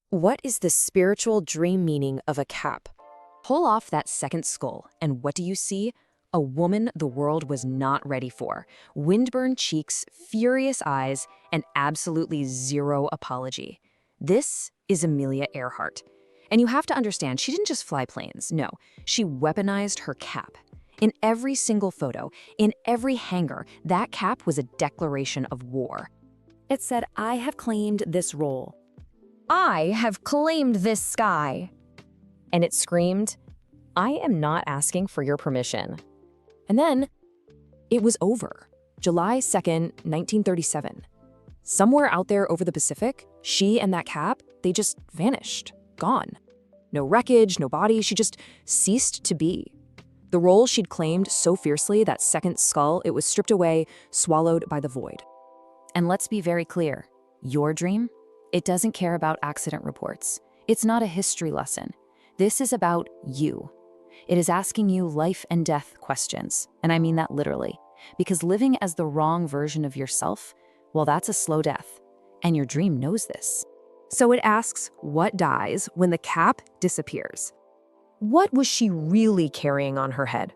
What is the spiritual dream meaning of a cap? Pull off that second skull, and what do you see? A woman the world was not ready for. Windburned cheeks, furious eyes, and absolutely zero apology. This is Amelia Earhart. And you have to understand, she didn't just fly planes. No, she weaponized her cap. In every single photo, in every hangar, that cap was a declaration of war. It said, "I have claimed this role. I have claimed this sky." And it screamed, "I am not asking for your permission." And then it was over. July 2nd, 1937. Somewhere out there over the Pacific, she and that cap, they just vanished, gone. No wreckage, no body, she just ceased to be. The role she'd claimed so fiercely, that second skull, it was stripped away, swallowed by the void. And let's be very clear, your dream? It doesn't care about accident reports. It's not a history lesson. This is about you. It is asking you life and death questions, and I mean that literally, because living as the wrong version of yourself, well, that's a slow death, and your dream knows this. So it asks, what dies when the cap disappears? What was she really carrying on her head?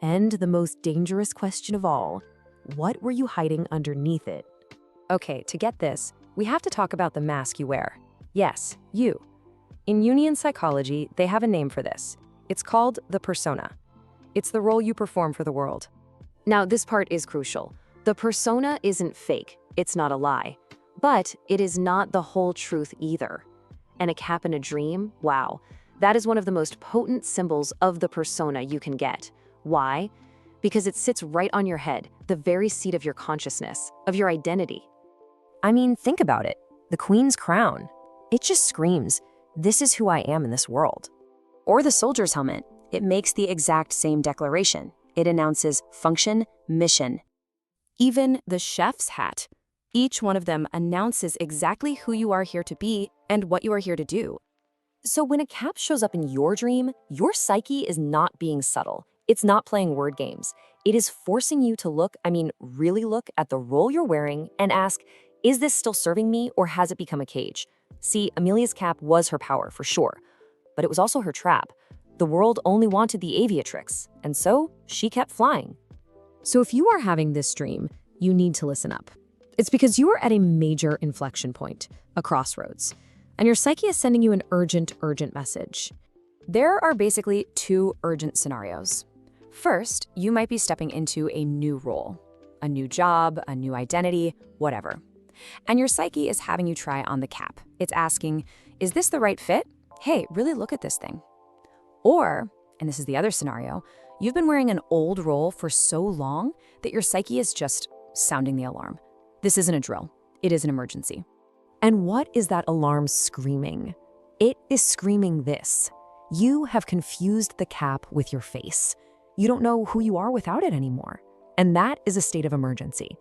And the most dangerous question of all, what were you hiding underneath it? Okay, to get this, we have to talk about the mask you wear. Yes, you. In Jungian psychology, they have a name for this. It's called the persona. It's the role you perform for the world. Now, this part is crucial. The persona isn't fake. It's not a lie. But it is not the whole truth either. And a cap in a dream, wow. That is one of the most potent symbols of the persona you can get. Why? Because it sits right on your head, the very seat of your consciousness, of your identity. I mean, think about it. The queen's crown. It just screams, this is who I am in this world. Or the soldier's helmet. It makes the exact same declaration. It announces function, mission. Even the chef's hat. Each one of them announces exactly who you are here to be and what you are here to do. So when a cap shows up in your dream, your psyche is not being subtle. It's not playing word games. It is forcing you to look, really look at the role you're wearing and ask, is this still serving me or has it become a cage? See, Amelia's cap was her power for sure, but it was also her trap. The world only wanted the aviatrix, and so she kept flying. So if you are having this dream, you need to listen up. It's because you are at a major inflection point, a crossroads, and your psyche is sending you an urgent message. There are basically two urgent scenarios. First, you might be stepping into a new role, a new job, a new identity, whatever. And your psyche is having you try on the cap. It's asking, is this the right fit? Hey, really look at this thing. Or, and this is the other scenario, you've been wearing an old role for so long that your psyche is just sounding the alarm. This isn't a drill. It is an emergency. And what is that alarm screaming? It is screaming this. You have confused the cap with your face. You don't know who you are without it anymore. And that is a state of emergency.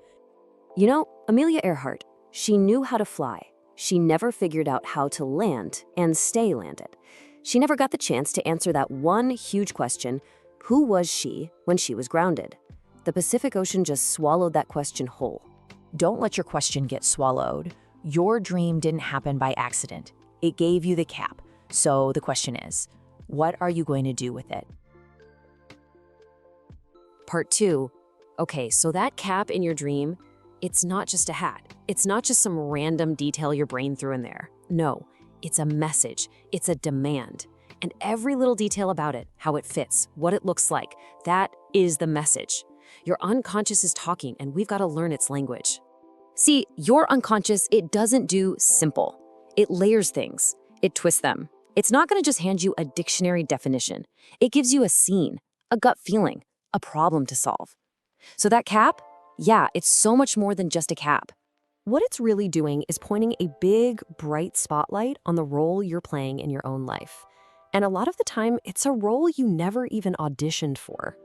You know, Amelia Earhart, she knew how to fly. She never figured out how to land and stay landed. She never got the chance to answer that one huge question, who was she when she was grounded? The Pacific Ocean just swallowed that question whole. Don't let your question get swallowed. Your dream didn't happen by accident. It gave you the cap. So the question is, what are you going to do with it? Part 2. Okay, so that cap in your dream, it's not just a hat. It's not just some random detail your brain threw in there. No, it's a message. It's a demand. And every little detail about it, how it fits, what it looks like, that is the message. Your unconscious is talking, and we've got to learn its language. See, your unconscious, it doesn't do simple. It layers things. It twists them. It's not going to just hand you a dictionary definition. It gives you a scene, a gut feeling, a problem to solve. So that cap, yeah, it's so much more than just a cap. What it's really doing is pointing a big, bright spotlight on the role you're playing in your own life. And a lot of the time, it's a role you never even auditioned for.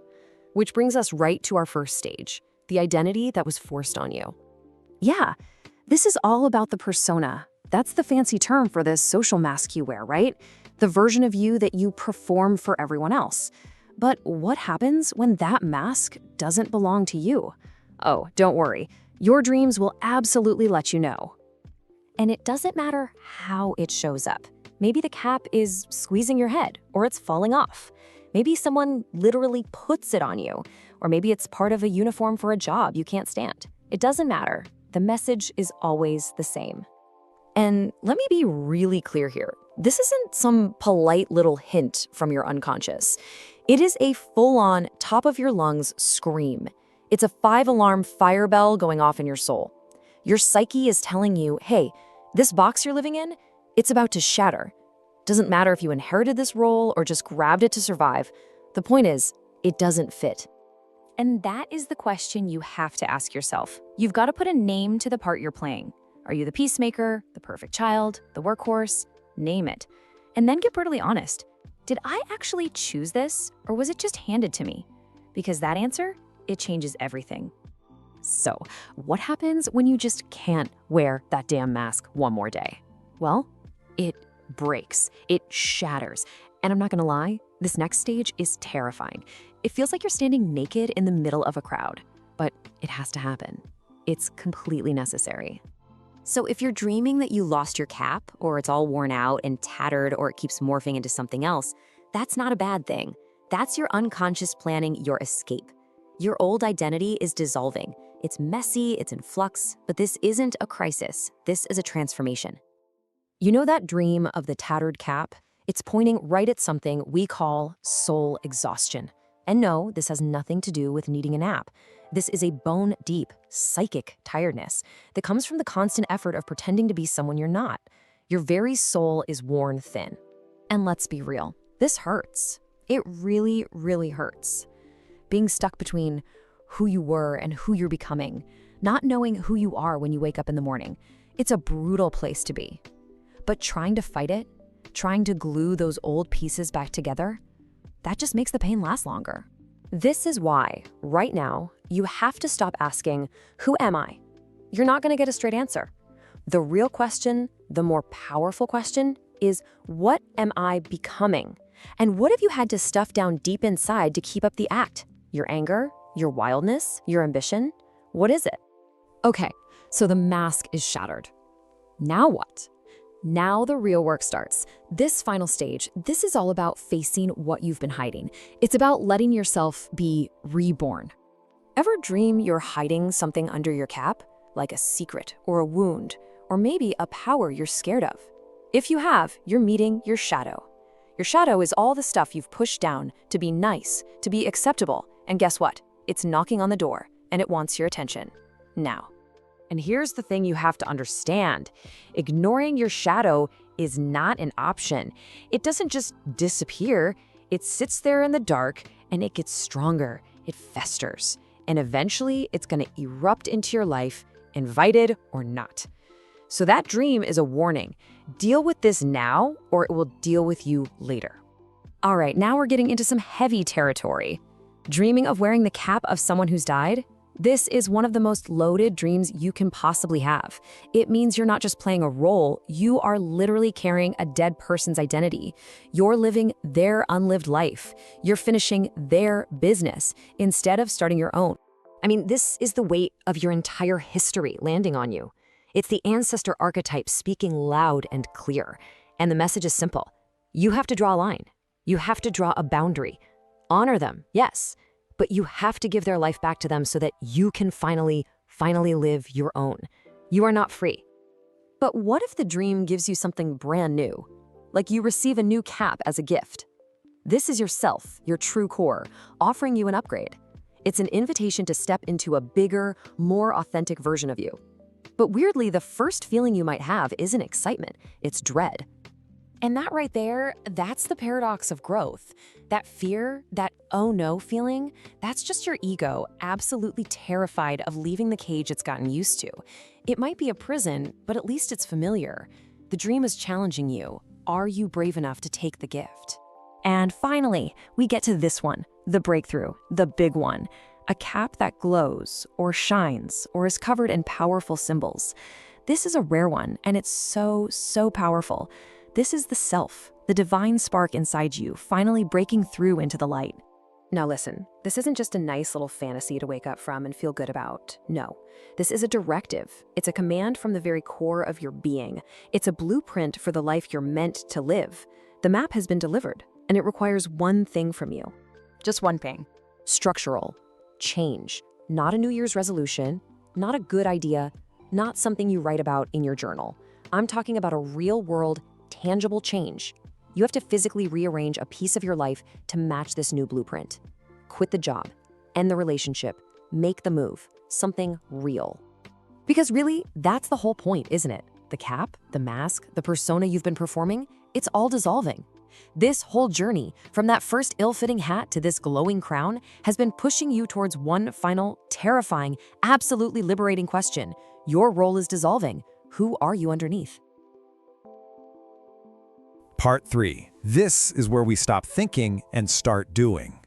Which brings us right to our first stage, the identity that was forced on you. Yeah, this is all about the persona. That's the fancy term for this social mask you wear, right? The version of you that you perform for everyone else. But what happens when that mask doesn't belong to you? Oh, don't worry. Your dreams will absolutely let you know. And it doesn't matter how it shows up. Maybe the cap is squeezing your head, or it's falling off. Maybe someone literally puts it on you, or maybe it's part of a uniform for a job you can't stand. It doesn't matter. The message is always the same. And let me be really clear here. This isn't some polite little hint from your unconscious. It is a full-on, top-of-your-lungs scream. It's a 5-alarm fire bell going off in your soul. Your psyche is telling you, hey, this box you're living in, it's about to shatter. Doesn't matter if you inherited this role or just grabbed it to survive. The point is, it doesn't fit. And that is the question you have to ask yourself. You've got to put a name to the part you're playing. Are you the peacemaker, the perfect child, the workhorse? Name it. And then get brutally honest. Did I actually choose this, or was it just handed to me? Because that answer, it changes everything. So, what happens when you just can't wear that damn mask one more day? Well, it breaks, it shatters. And I'm not gonna lie, this next stage is terrifying. It feels like you're standing naked in the middle of a crowd, but it has to happen. It's completely necessary. So if you're dreaming that you lost your cap, or it's all worn out and tattered, or it keeps morphing into something else, that's not a bad thing. That's your unconscious planning your escape. Your old identity is dissolving. It's messy, it's in flux, but this isn't a crisis. This is a transformation. You know that dream of the tattered cap? It's pointing right at something we call soul exhaustion. And no, this has nothing to do with needing a nap. This is a bone-deep, psychic tiredness that comes from the constant effort of pretending to be someone you're not. Your very soul is worn thin. And let's be real, this hurts. It really, really hurts. Being stuck between who you were and who you're becoming, not knowing who you are when you wake up in the morning. It's a brutal place to be. But trying to fight it, trying to glue those old pieces back together, that just makes the pain last longer. This is why, right now, you have to stop asking, who am I? You're not gonna get a straight answer. The real question, the more powerful question, is what am I becoming? And what have you had to stuff down deep inside to keep up the act? Your anger? Your wildness? Your ambition? What is it? Okay, so the mask is shattered. Now what? Now the real work starts. This final stage, this is all about facing what you've been hiding. It's about letting yourself be reborn. Ever dream you're hiding something under your cap? Like a secret or a wound, or maybe a power you're scared of? If you have, you're meeting your shadow. Your shadow is all the stuff you've pushed down to be nice, to be acceptable. And guess what? It's knocking on the door, and it wants your attention. Now. And here's the thing you have to understand. Ignoring your shadow is not an option. It doesn't just disappear. It sits there in the dark, and it gets stronger. It festers. And eventually, it's going to erupt into your life, invited or not. So that dream is a warning. Deal with this now, or it will deal with you later. All right, now we're getting into some heavy territory. Dreaming of wearing the cap of someone who's died? This is one of the most loaded dreams you can possibly have. It means you're not just playing a role, you are literally carrying a dead person's identity. You're living their unlived life. You're finishing their business instead of starting your own. I mean, this is the weight of your entire history landing on you. It's the ancestor archetype speaking loud and clear. And the message is simple. You have to draw a line. You have to draw a boundary. Honor them, yes, but you have to give their life back to them so that you can finally live your own. You are not free. But what if the dream gives you something brand new? Like you receive a new cap as a gift. This is yourself, your true core, offering you an upgrade. It's an invitation to step into a bigger, more authentic version of you. But weirdly, the first feeling you might have isn't excitement, it's dread. And that right there, that's the paradox of growth. That fear, that oh no feeling, that's just your ego absolutely terrified of leaving the cage it's gotten used to. It might be a prison, but at least it's familiar. The dream is challenging you. Are you brave enough to take the gift? And finally, we get to this one, the breakthrough, the big one. A cap that glows, or shines, or is covered in powerful symbols. This is a rare one, and it's so powerful. This is the self, the divine spark inside you, finally breaking through into the light. Now listen, this isn't just a nice little fantasy to wake up from and feel good about. No, this is a directive. It's a command from the very core of your being. It's a blueprint for the life you're meant to live. The map has been delivered, and it requires one thing from you. Just one thing. Structural. Change. Not a New Year's resolution, not a good idea, not something you write about in your journal. I'm talking about a real-world, tangible change. You have to physically rearrange a piece of your life to match this new blueprint. Quit the job, end the relationship, make the move, something real. Because really, that's the whole point, isn't it? The cap, the mask, the persona you've been performing, it's all dissolving. This whole journey, from that first ill-fitting hat to this glowing crown, has been pushing you towards one final, terrifying, absolutely liberating question. Your role is dissolving. Who are you underneath? Part 3. This is where we stop thinking and start doing.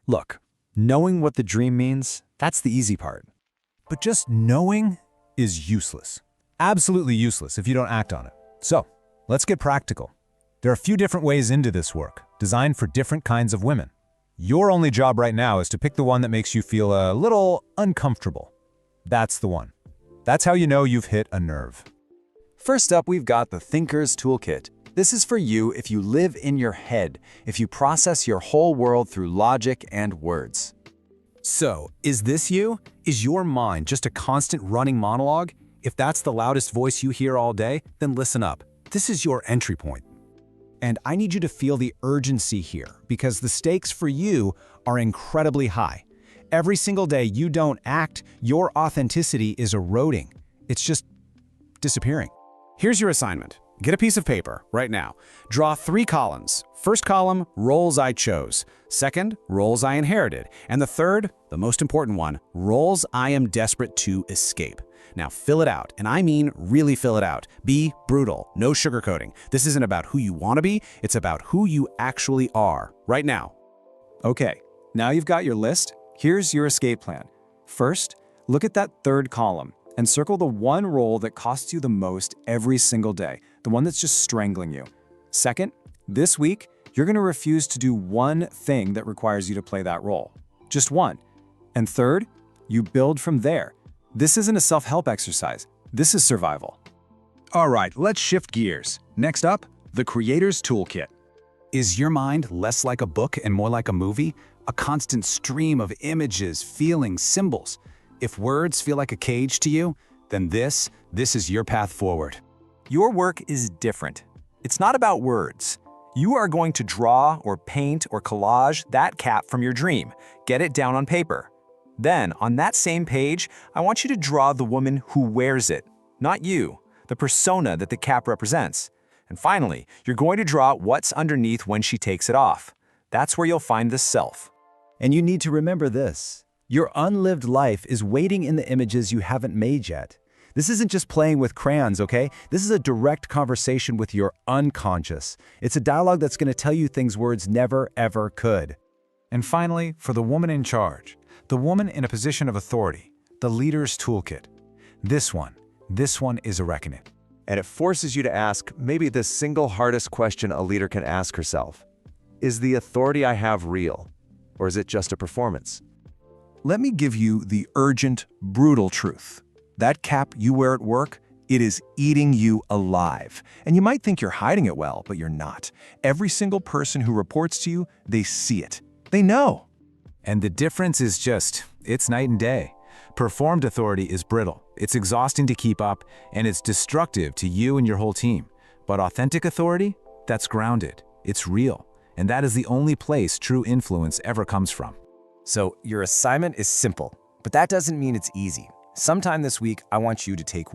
Look, knowing what the dream means, that's the easy part. But just knowing is useless. Absolutely useless if you don't act on it. So, let's get practical. There are a few different ways into this work, designed for different kinds of women. Your only job right now is to pick the one that makes you feel a little uncomfortable. That's the one. That's how you know you've hit a nerve. First up, we've got the Thinker's Toolkit. This is for you if you live in your head, if you process your whole world through logic and words. So, is this you? Is your mind just a constant running monologue? If that's the loudest voice you hear all day, then listen up. This is your entry point. And I need you to feel the urgency here, because the stakes for you are incredibly high. Every single day you don't act, your authenticity is eroding. It's just disappearing. Here's your assignment. Get a piece of paper right now. Draw 3 columns. First column, roles I chose. Second, roles I inherited. And the third, the most important one, roles I am desperate to escape. Now fill it out, and I mean really fill it out. Be brutal, no sugarcoating. This isn't about who you want to be, it's about who you actually are, right now. Okay, now you've got your list. Here's your escape plan. First, look at that third column and circle the one role that costs you the most every single day, the one that's just strangling you. Second, this week, you're going to refuse to do one thing that requires you to play that role. Just one. And third, you build from there. This isn't a self-help exercise. This is survival. All right, let's shift gears. Next up, the Creator's Toolkit. Is your mind less like a book and more like a movie? A constant stream of images, feelings, symbols. If words feel like a cage to you, then this is your path forward. Your work is different. It's not about words. You are going to draw or paint or collage that cap from your dream. Get it down on paper. Then, on that same page, I want you to draw the woman who wears it, not you, the persona that the cap represents. And finally, you're going to draw what's underneath when she takes it off. That's where you'll find the self. And you need to remember this. Your unlived life is waiting in the images you haven't made yet. This isn't just playing with crayons, okay? This is a direct conversation with your unconscious. It's a dialogue that's going to tell you things words never, ever could. And finally, for the woman in charge, the woman in a position of authority, the Leader's Toolkit. This one is a reckoning. And it forces you to ask maybe the single hardest question a leader can ask herself. Is the authority I have real? Or is it just a performance? Let me give you the urgent, brutal truth. That cap you wear at work, it is eating you alive. And you might think you're hiding it well, but you're not. Every single person who reports to you, they see it. They know. And the difference is it's night and day. Performed authority is brittle, it's exhausting to keep up, and it's destructive to you and your whole team. But authentic authority, that's grounded, it's real, and that is the only place true influence ever comes from. So your assignment is simple, but that doesn't mean it's easy. Sometime this week, I want you to take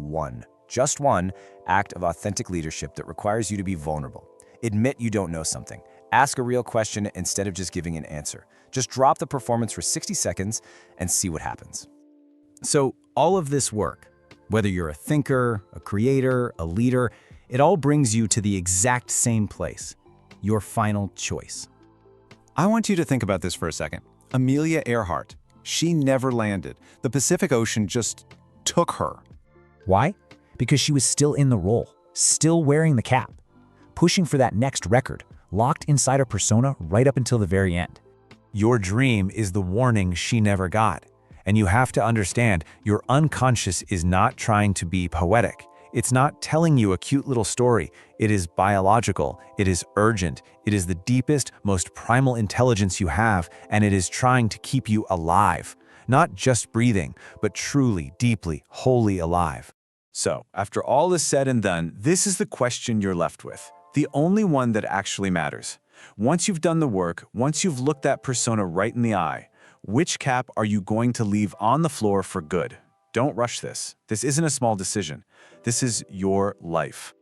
just one act of authentic leadership that requires you to be vulnerable. Admit you don't know something. Ask a real question instead of just giving an answer. Just drop the performance for 60 seconds and see what happens. So all of this work, whether you're a thinker, a creator, a leader, it all brings you to the exact same place, your final choice. I want you to think about this for a second. Amelia Earhart, she never landed. The Pacific Ocean just took her. Why? Because she was still in the role, still wearing the cap, pushing for that next record, locked inside her persona right up until the very end. Your dream is the warning she never got. And you have to understand, your unconscious is not trying to be poetic. It's not telling you a cute little story. It is biological. It is urgent. It is the deepest, most primal intelligence you have, and it is trying to keep you alive. Not just breathing, but truly, deeply, wholly alive. So, after all is said and done, this is the question you're left with. The only one that actually matters. Once you've done the work, once you've looked that persona right in the eye, which cap are you going to leave on the floor for good? Don't rush this. This isn't a small decision. This is your life.